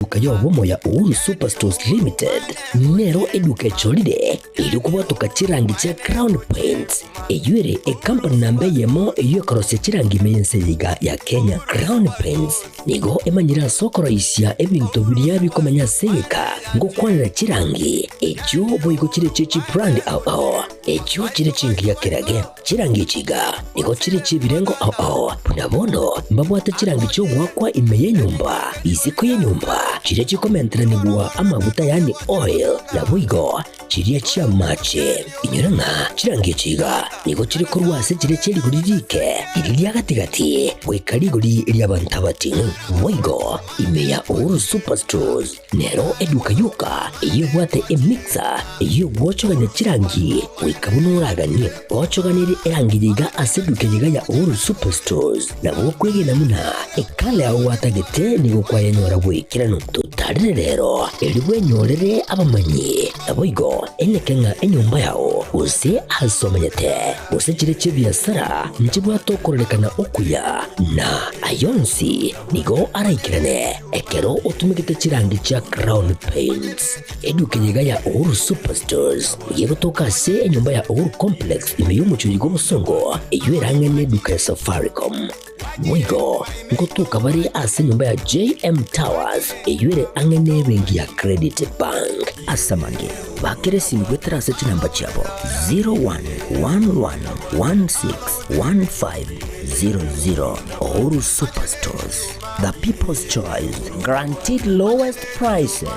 eduka yobomo ya Uhuru Superstores Limited nero eduka cholide ilikuwa tukachirangi cha Crown Paints eyure company nambe yemo eyokorose chirangi meyenseyiga ya Kenya. Crown Paints nigo emanyira sokoro isya ebintu biria bikomanya seyeka ngo kwanira chirangi echo boigo chire chichi brand ao echo chire chingi ya kirage chirangi chiga nigo chire chibirengo ao punabono mbabwate chirangi cyo gwakwa imeye nyumba iziko ye nyumba chire chikomentera nigwa amavuta yani oil na boigo chire chia mache inyuranga chirangi chiga nigo chire korwase chire chiri guririke iriya gatigati wekariguri iri abantabati boigo imeya Uhuru Superstores nero eduka yuka iyo bwate emixer iyo bwochoganya chirangi wikabunuragani bwochoganiri erangiyiga aseduke yiga ya Uhuru Superstores nabo kwegena muna ekale aho watagete nigo kwayanyora bwikirano tutarire rero eri bwenyorere abamanyi naboigo enekenga enyumba yao use asomanyete use chire chibiasara nchibwatokorelekana okuya na ayonsi nigo araikirane ekero utumikite chirangi cha Crown Paints eduke yiga ya Uhuru Superstores yego toka se enyumba ya Uhuru Complex imeyumucho yigo musongo eywerangene duka ya Safaricom Mwigo ngotuka bari ase nyumba ya JM Towers eyure angene bengi ya Credit Bank asamange bakere simgwetera se namba chabo 0111161500 Uhuru Superstores, the people's choice, guaranteed lowest prices.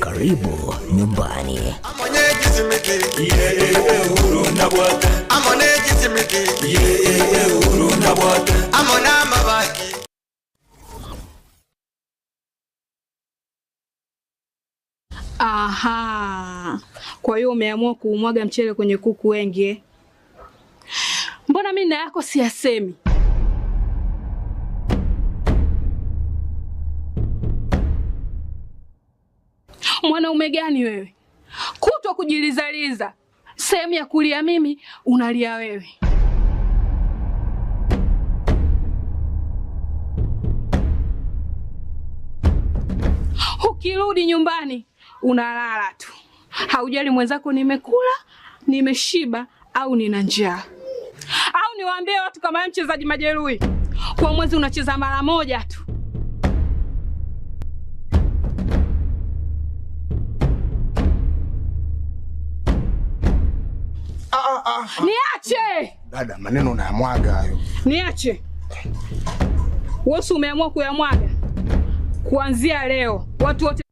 Karibu nyumbani. Aha. Kwa hiyo umeamua kuumwaga mchele kwenye kuku wengi. Mbona mimi na yako siyasemi? Mwanaume gani wewe? Kutwa kujilizaliza. Sehemu ya kulia mimi, unalia wewe. Ukirudi nyumbani, unalala tu. Haujali mwenzako nimekula, nimeshiba au nina njaa. Au niwaambie watu kama mchezaji majeruhi. Kwa mwezi unacheza mara moja tu. Niache! Dada, maneno unayamwaga hayo. Niache. Wewe umeamua kuyamwaga. Kuanzia leo, watu wote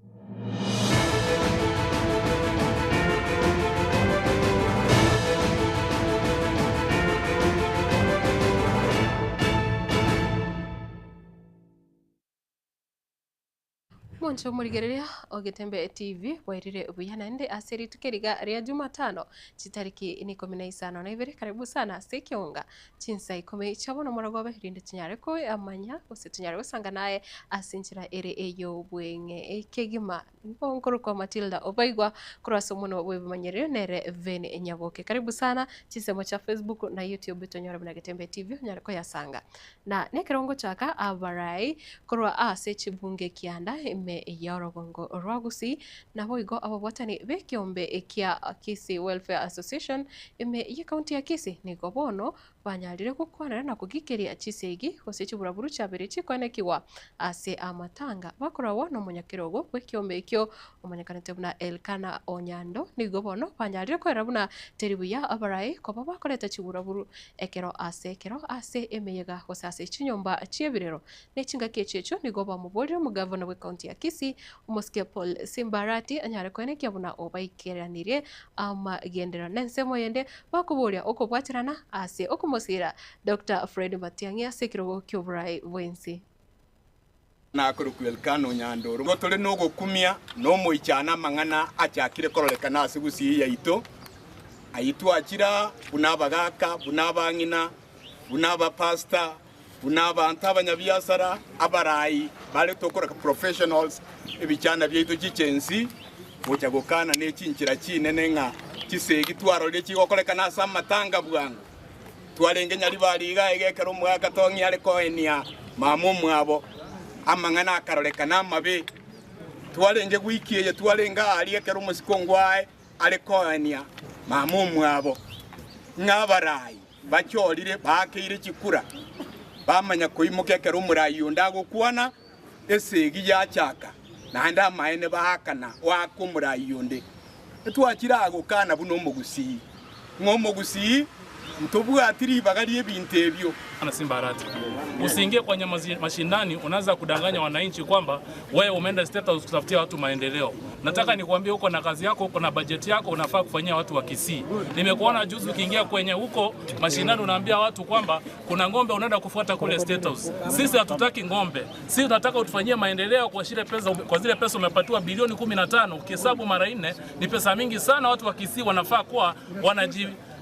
Moncho murigereria o Getembe TV wairire ubuyana nde aseri tukeriga ria Jumatano chitariki 15 na ibere karibu sana Ekeonga Chinsa Ikomi chabona muragobe rinde tinyare ko amanya usitinyare usanga naye asinchira ere eyo bwenge ekegima ngonkoro kwa Matildah Obaigwa kurasa muno webumanyere nere vene nyaboke karibu sana chisemo cha Facebook na YouTube tonyora bina Getembe TV nyare ko yasanga na nekerongo chaka abarai kurwa ase chibunge kianda yorogongo rwagusi na boigo ababwatani bekiombe ekia Kisii Welfare Association ye county ya Kisii nigo bono banyalire gukwana na kugikiria chisegi hosechi buraburu chabere chikonekiwa ase amatanga bakora wono munyakirogo bekiombe ekyo omanyakanete buna Elkana Onyando nigo bono banyalire kwera buna teribuya abarai ko bakoreta chiburaburu ekero ase emeyega hosase chinyomba chiebirero nechinga kechecho nigo bamubolire mu governor we county ya Kisii umosikia Paul Simbarati anyare kwenekia buna obaikiranire ama gendera nensemo yende bakuboria okobwatirana ase okumosira Dr. Fred Matiang'i asekiro kyoburai wensi na Elkana Onyando rugo tole no gokumia no moichana mangana achakire korolekana asigusi yaito ayitu akira bunabagaka bunabangina bunaba pastor bunaba abanyabyasara abarai bale tokora professionals ebichana byito chichensi bochagokana nechinkira chinene nga kisegi twarole chigokolekana asa matanga bwangu twarenge nyali baliga egekero mwaka tongi ale koenia mamu mwabo amangana akarolekana mabe twarenge gwikiye twarenga ali ekero musikongwae alekoania mamumu abo ngabarai bacyorire bakire kikura bamanya koimuke ekero murayi ndagukwana esegi yachaka nanda maene bahakana wakumurayi yonde twakira gukana buno mugusi ngomugusi ntobwatiri bagali ebintu ebyo ana simbarati. Usiingie kwenye mashindani unaanza kudanganya wananchi kwamba wewe umeenda State House kutafutia watu maendeleo. Nataka nikwambie huko na kazi yako, uko na bajeti yako, unafaa kufanyia watu wa Kisii. Nimekuona juzi ukiingia kwenye huko mashindani unaambia watu kwamba kuna ng'ombe unaenda kufuata kule State House. Sisi hatutaki ng'ombe. Sisi tunataka utufanyie maendeleo kwa zile pesa umepatiwa bilioni 15. Ukihesabu mara 4 ni pesa mingi sana. Watu wa Kisii wanafaa kuwa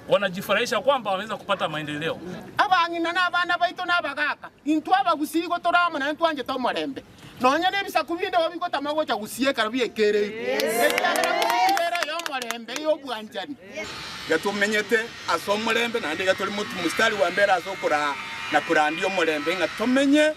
wanajifurahisha kwamba wameweza kupata maendeleo. Abangina n'abana baito n'abagaka intwaba gusigo torama na ntwanje tomorembe nonya nebisa kubinde wabiko tamago cha gusiye karabye kere ekera yo morembe yo bwanjani gatumenyete asomorembe nandi gatoli mutu mustari wa mbera asokora na kurandi yo morembe nga tomenye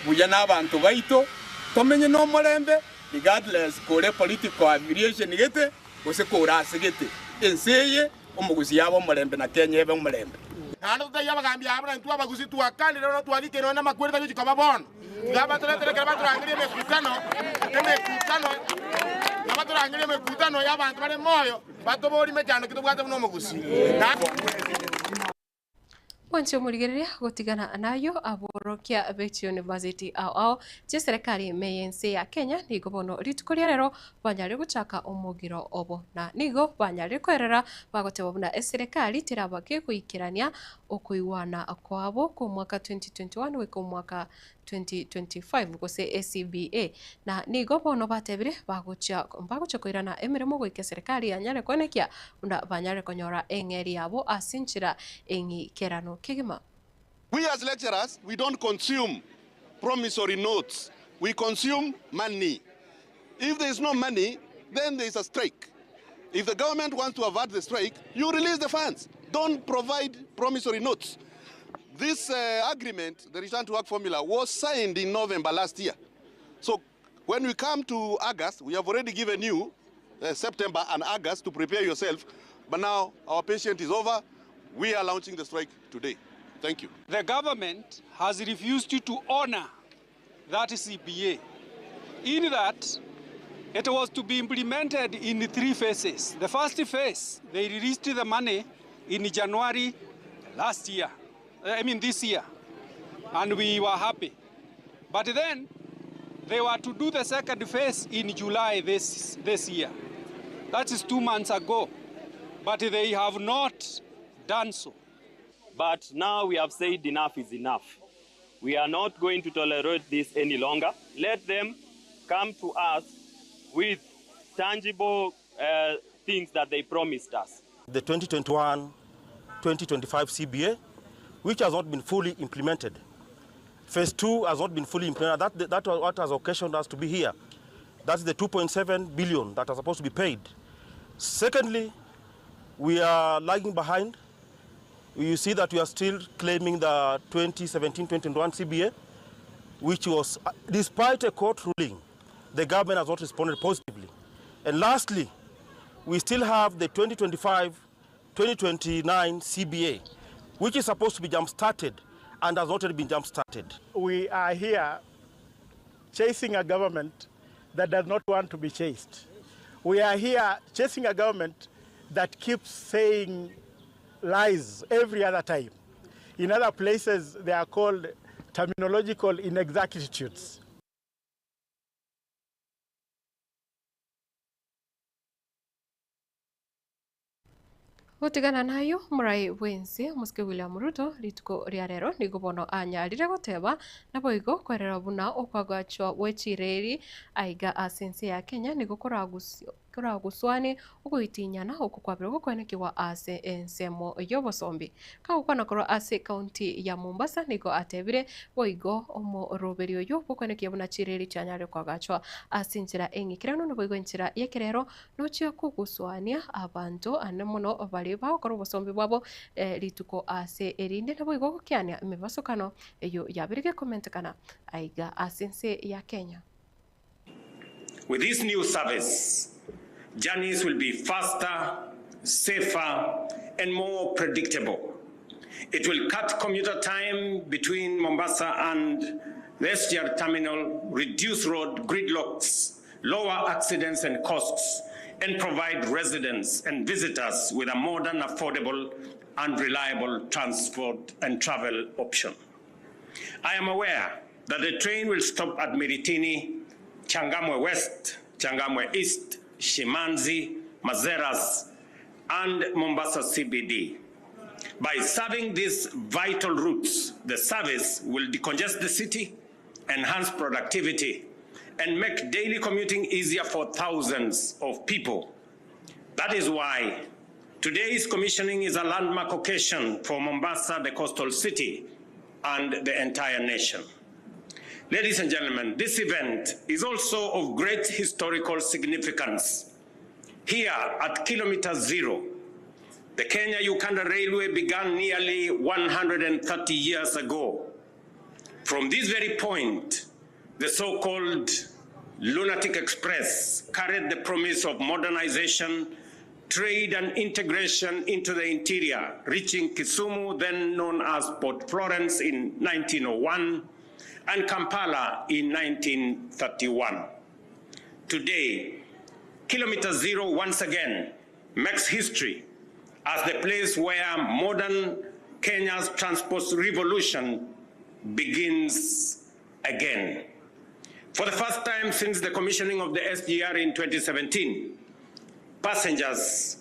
buya n'abantu baito tomenye no morembe regardless kore political affiliation gete ose kora segete enseye umuguzi yabo morembe na Kenya ebe morembe hano tayaba gambia abana ntwa baguzi twakali no twalike no na makwenda yo kama bono ngaba tole kama turangilie mekutano ngaba turangilie mekutano y'abantu bale moyo batobori mejano kitubwate no muguzi Wancho murigereria gutigana nayo aborokia Sept University ao serikali meyense ya Kenya nigo bono ritukoria rero banyari guchaka umugiro obo na nigo banyari kwerera bagoteba buna serikali tirabake kuikirania okuiwana kwabo ku mwaka 2021 we ku mwaka 2025 gose SCBA na nigo bono batebire bagucha koirana emirimo gwike serikali yanyare konekia unda banyare konyora engeri yabo asinchira engi kerano kigima. We as lecturers, we don't consume promissory notes. We consume money. If there is no money, then there is a strike. If the government wants to avert the strike, you release the funds. Don't provide promissory notes. This agreement, the return to work formula, was signed in November last year. So when we come to August, we have already given you September and August to prepare yourself. But now our patient is over. We are launching the strike today. Thank you. The government has refused to honor that CBA, in that it was to be implemented in 3 phases. The first phase, they released the money in January this year, and we were happy. But then they were to do the second phase in July this year. That is 2 months ago, but they have not done so. But now we have said enough is enough. We are not going to tolerate this any longer. Let them come to us with tangible things that they promised us. The 2021-2025 CBA, which has not been fully implemented. Phase 2 has not been fully implemented. That was what has occasioned us to be here. That's the 2.7 billion that are supposed to be paid. Secondly, we are lagging behind. You see that we are still claiming the 2017-2021 CBA, which was, despite a court ruling, the government has not responded positively. And lastly, we still have the 2025-2029 CBA, which is supposed to be jump-started and has not already been jump-started. We are here chasing a government that does not want to be chased. We are here chasing a government that keeps saying lies every other time. In other places, they are called terminological inexactitudes. Gutigana nayo murai wense muske William Ruto rituko ria rero nigo bono anyarire goteba na boigo kwerera buna okwagachwa wechireri aiga asense ya Kenya nigo kuraguswani uguitinyana okukwabira gukwenekiwa ase ensemo yobosombi kagukwana koro ase county ya Mombasa nigo atebire boigo omo roberio yo gukwenekiwa buna chireri chanyare kwagachwa asinjira engikirano no boigo nchira yekerero no chia kuguswania abantu anemono bali bakora obosombi bwabo rituko ase erinde na boigo gukiania imibasokano eyo yabirige comment kana aiga asense ya Kenya. With this new service, journeys will be faster, safer, and more predictable. It will cut commuter time between Mombasa and the SGR terminal, reduce road gridlocks, lower accidents and costs, and provide residents and visitors with a modern, affordable, and reliable transport and travel option. I am aware that the train will stop at Miritini, Changamwe West, Changamwe East, Shimanzi, Mazeras, and Mombasa CBD. By serving these vital routes, the service will decongest the city, enhance productivity, and make daily commuting easier for thousands of people. That is why today's commissioning is a landmark occasion for Mombasa, the coastal city, and the entire nation. Ladies and gentlemen, this event is also of great historical significance. Here at Kilometer Zero, the Kenya-Uganda Railway began nearly 130 years ago. From this very point, the so-called Lunatic Express carried the promise of modernization, trade and integration into the interior, reaching Kisumu, then known as Port Florence, in 1901, and Kampala in 1931. Today, Kilometer Zero once again makes history as the place where modern Kenya's transport revolution begins again. For the first time since the commissioning of the SGR in 2017, passengers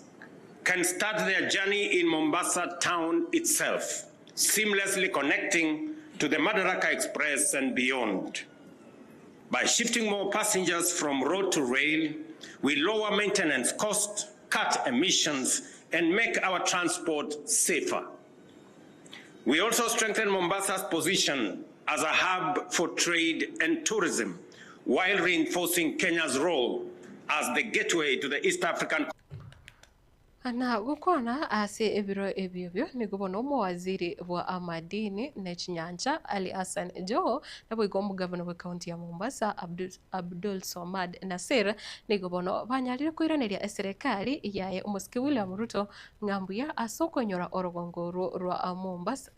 can start their journey in Mombasa town itself, seamlessly connecting to the Madaraka Express and beyond. By shifting more passengers from road to rail, we lower maintenance costs, cut emissions, and make our transport safer. We also strengthen Mombasa's position as a hub for trade and tourism, while reinforcing Kenya's role as the gateway to the East African. Na gukona ase ebiro ebyo nigubona waziri wa amadini na chinyanja Ali Hassan Joho na bwigomu governor wa county ya Mombasa Abdul Somad Nasir nigubona banyalire kuiraneria serikali yaye umuski William Ruto ngambuya asokonyora orogongoro rwa Mombasa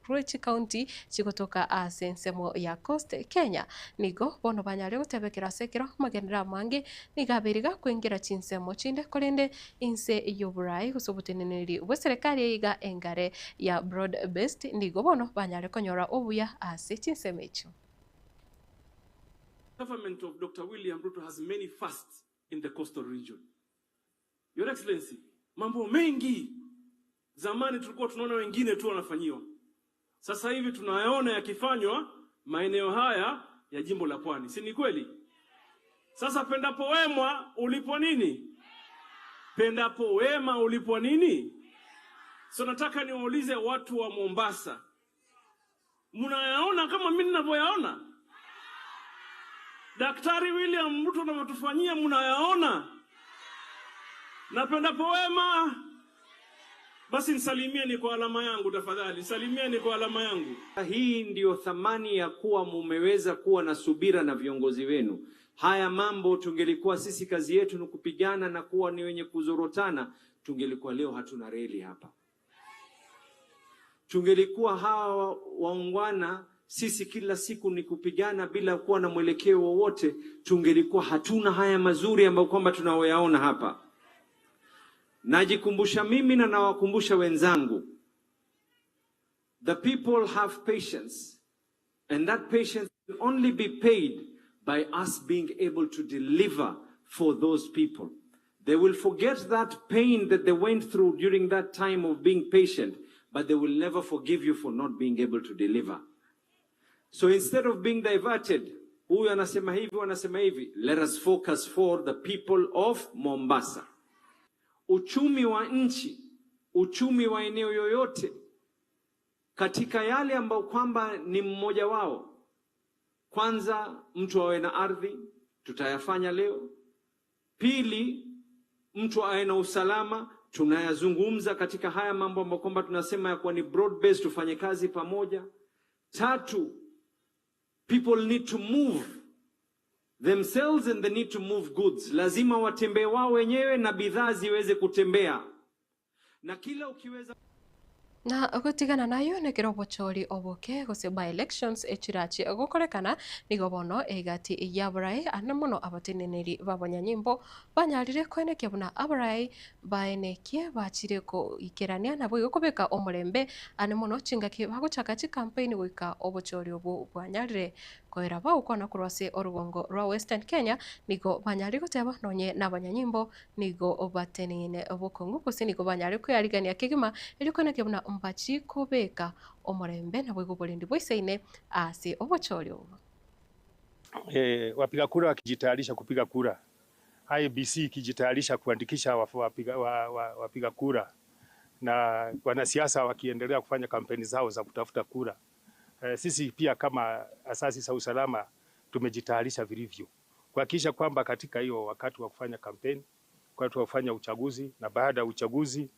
Ruchi County chikotoka ase nsemo ya Coast Kenya nigo bono banyale gutebekera sekero magendera mange nigabiriga kwingira chinsemo chinde kolende inse yoburai gusubuteneneri we serikali yiga engare ya broad based nigo bono banyale konyora obuya ase chinsemo echo. Government of Dr. William Ruto has many fasts in the coastal region. Your Excellency, mambo mengi zamani tulikuwa tunaona wengine tu wanafanyiwa. Sasa hivi tunayaona yakifanywa maeneo haya ya jimbo la Pwani. Si ni kweli? Sasa pendapo wema ulipo nini? Pendapo wema ulipo nini? So nataka niwaulize watu wa Mombasa. Mnayaona kama mimi ninavyoyaona? Daktari William Ruto anavyotufanyia mnayaona? Na pendapo wema basi nisalimieni kwa alama yangu tafadhali. Salimieni kwa alama yangu. Hii ndiyo thamani ya kuwa mumeweza kuwa na subira na viongozi wenu. Haya mambo tungelikuwa sisi kazi yetu ni kupigana na kuwa ni wenye kuzorotana, tungelikuwa leo hatuna reli hapa. Tungelikuwa hawa waungwana sisi kila siku ni kupigana bila kuwa na mwelekeo wowote, tungelikuwa hatuna haya mazuri ambayo kwamba tunaoyaona hapa. Najikumbusha mimi na nawakumbusha wenzangu. The people have patience, and that patience can only be paid by us being able to deliver for those people. They will forget that pain that they went through during that time of being patient, but they will never forgive you for not being able to deliver. So instead of being diverted, huyu anasema hivi, wanasema hivi, let us focus for the people of Mombasa. Uchumi wa nchi, uchumi wa eneo yoyote, katika yale ambao kwamba ni mmoja wao. Kwanza, mtu awe na ardhi, tutayafanya leo. Pili, mtu awe na usalama, tunayazungumza katika haya mambo ambao kwamba tunasema ya kuwa ni broad based, tufanye kazi pamoja. Tatu, people need to move. themselves and the need to move goods. Lazima watembee wao wenyewe na bidhaa ziweze kutembea. Na kila ukiweza na gutigana nayo ne kirobo chori oboke gose by elections echirachi gukorekana nigo bono egati yabarai anamono abateneneri babanyanyimbo banyarire kwene kebuna abarai baenekie bachire ko ikerania nabo gukobeka omurembe anamono chingaki baguchaka chi campaign wika obochori obo banyarire koera ba ukona kurwase orugongo rwa Western Kenya nigo banyari guteba nonye nabanyanyimbo nigo obatenene obokongu kose nigo banyari ko yarigania kigima elikona kebuna mpachi kubeka omurembe na bwego bolindi bwiseine ase obochori obo. Wapiga kura wakijitayarisha kupiga kura, IEBC ikijitayarisha kuandikisha wapiga kura, na wanasiasa wakiendelea kufanya kampeni zao za kutafuta kura. Sisi pia kama asasi za usalama tumejitayarisha vilivyo kuhakikisha kwamba katika hiyo wakati wa kufanya kampeni, wakati wa kufanya uchaguzi na baada ya uchaguzi,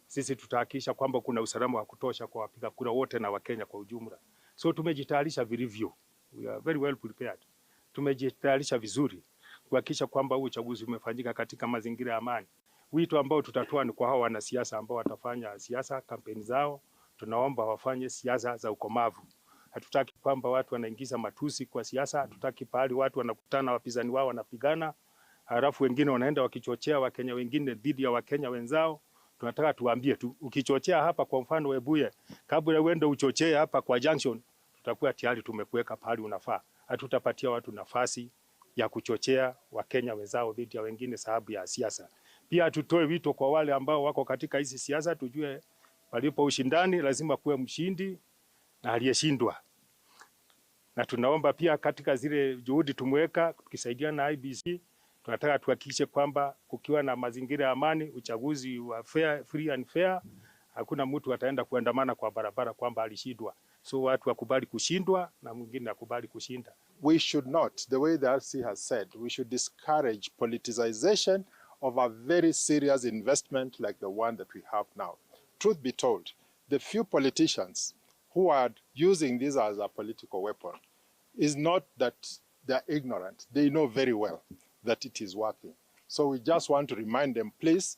sisi tutahakikisha kwamba kuna usalama wa kutosha kwa wapiga kura wote na Wakenya kwa ujumla. So tumejitayarisha vilivyo. We are very well prepared. Tumejitayarisha vizuri kuhakikisha kwamba uchaguzi umefanyika katika mazingira ya amani. Wito ambao tutatoa ni kwa hao wanasiasa ambao watafanya siasa kampeni zao, tunaomba wafanye siasa za ukomavu. Hatutaki kwamba watu wanaingiza matusi kwa siasa, hatutaki pahali watu wanakutana wapinzani wao wanapigana, halafu wengine wanaenda wakichochea Wakenya wengine dhidi ya Wakenya wenzao. Tunataka tuambie tu, ukichochea hapa kwa mfano Webuye, kabla uende uchochee hapa kwa Junction, tutakuwa tayari tumekuweka pahali unafaa. Hatutapatia watu nafasi ya kuchochea Wakenya wenzao dhidi ya wengine sababu ya siasa. Pia tutoe wito kwa wale ambao wako katika hizi siasa, tujue palipo ushindani lazima kuwe mshindi na aliyeshindwa. Na tunaomba pia katika zile juhudi tumeweka tukisaidiana na IEBC, tunataka tuhakikishe kwamba kukiwa na mazingira ya amani, uchaguzi wa fair, free and fair, hakuna mtu ataenda kuandamana kwa barabara kwamba alishindwa. So watu wakubali kushindwa na mwingine akubali kushinda. We should not, the way the RC has said, we should discourage politicization of a very serious investment like the one that we have now. Truth be told, the few politicians who are using this as a political weapon is not that they're ignorant. They know very well that it is working. So we just want to remind them, please,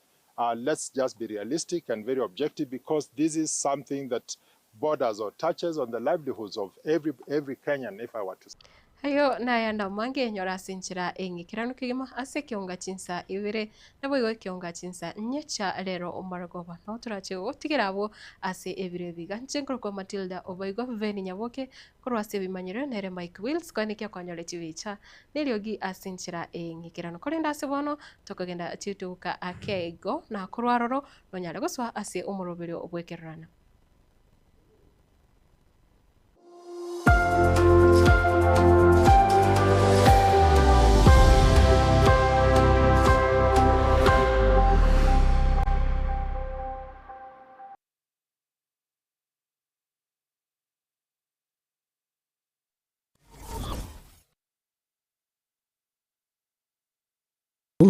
let's just be realistic and very objective, because this is something that borders or touches on the livelihoods of every Kenyan, if I were to say. Hayo na yanda mange nyora sinchira kiranu kigima ase Ekeonga Chinsa ibire nabo Ekeonga Chinsa nyecha lero omaragoba no turache otigirabo ase ebire biga nchenkro kwa Matildah Obaigwa veni nyaboke korwase bimanyiro nere Mike Wills kwanikia kwanyole chivicha neliogi asinchira kiranu kolenda ase bono tokagenda tituka akego na korwaroro no nyale goswa ase omurobero obwekerana.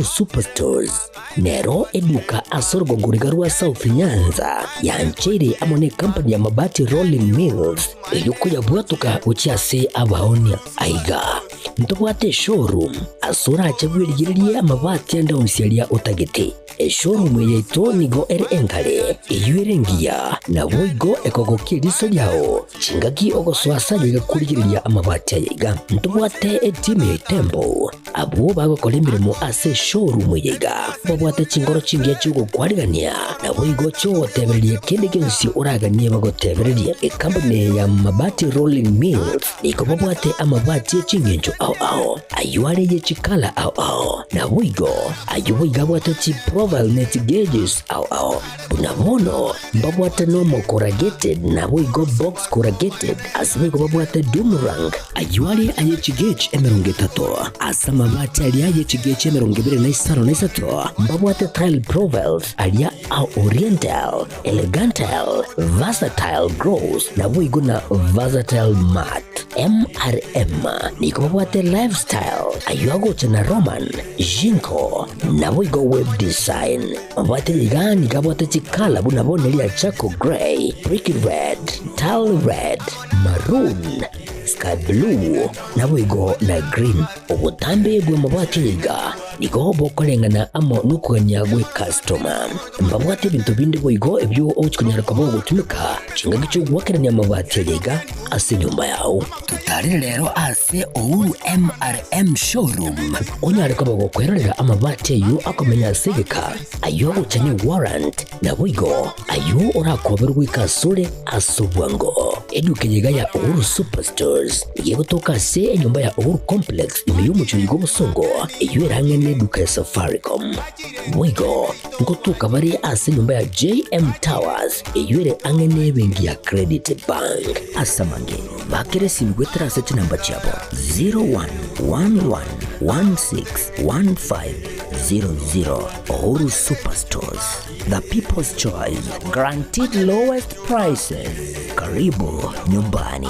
Superstores nero eduka asorgo gurigarua South Nyanza yanchiri amone company ya mabati Rolling Mills ilikuya bwatuka uchiase abaonia aiga ntobwate showroom asura achagwirigirie amabati enda usialia utagete showroom yeito nigo enkale iyuerengia na boigo ekogokiriso yao chingaki ogoswasa yiga kurigiriria amabati yiga ntobwate team tembo abo bagokora imirimo ase showroom yiga babwate chingoro chingia chugo kwarigania na boigo cho tebererie kindi kinsi uraganie bagotebererie company ya mabati Rolling Mills niko babwate amabati chingenjo ao ayuare ye chikala ao na boigo ayuiga bwate chi profile net gauges ao bunabono babwate normal corrugated na boigo box corrugated asimigo babwate boomerang ayuare aye chigage emerungetato asama mabati ali aye chigage emerungibire na isaro na isato babwate tile profiles alia au oriental elegantal versatile gross na boigo na versatile mat MRM niko babwate lifestyle ayuago tena Roman Jinko na boigo web design babwate ligani kabwate chikala bunabone lia chako gray brick red tile red maroon ka blue na Obaigwa na green obutambe gwe mabwatiriga nigo bokolengana amo nukuganya gwe customer mbabwate bintu bindi Obaigwa ebyo ochikunyara kabo gutumika chinga cyo gwakeranya mabwatiriga ase nyumba yao tutari lero ase Ouru MRM showroom onyare kabo gukwerera amabati yu akomenya segeka ayo uchanye warrant na Obaigwa ayo urakoberwa ikasure asubwango edukenyega ya Ouru Superstores yego toka se nyumba ya Ouru Complex imiyumu chuligo busongo iyo erangene duka ya Safaricom Obaigwa ngo tukabari ase nyumba ya JM Towers iyo ere angene bengi ya Credit Bank asamange bakere simgwetera sete namba chabo 0111161500 Ouru Superstores, the people's choice, guaranteed lowest prices. Karibu nyumbani.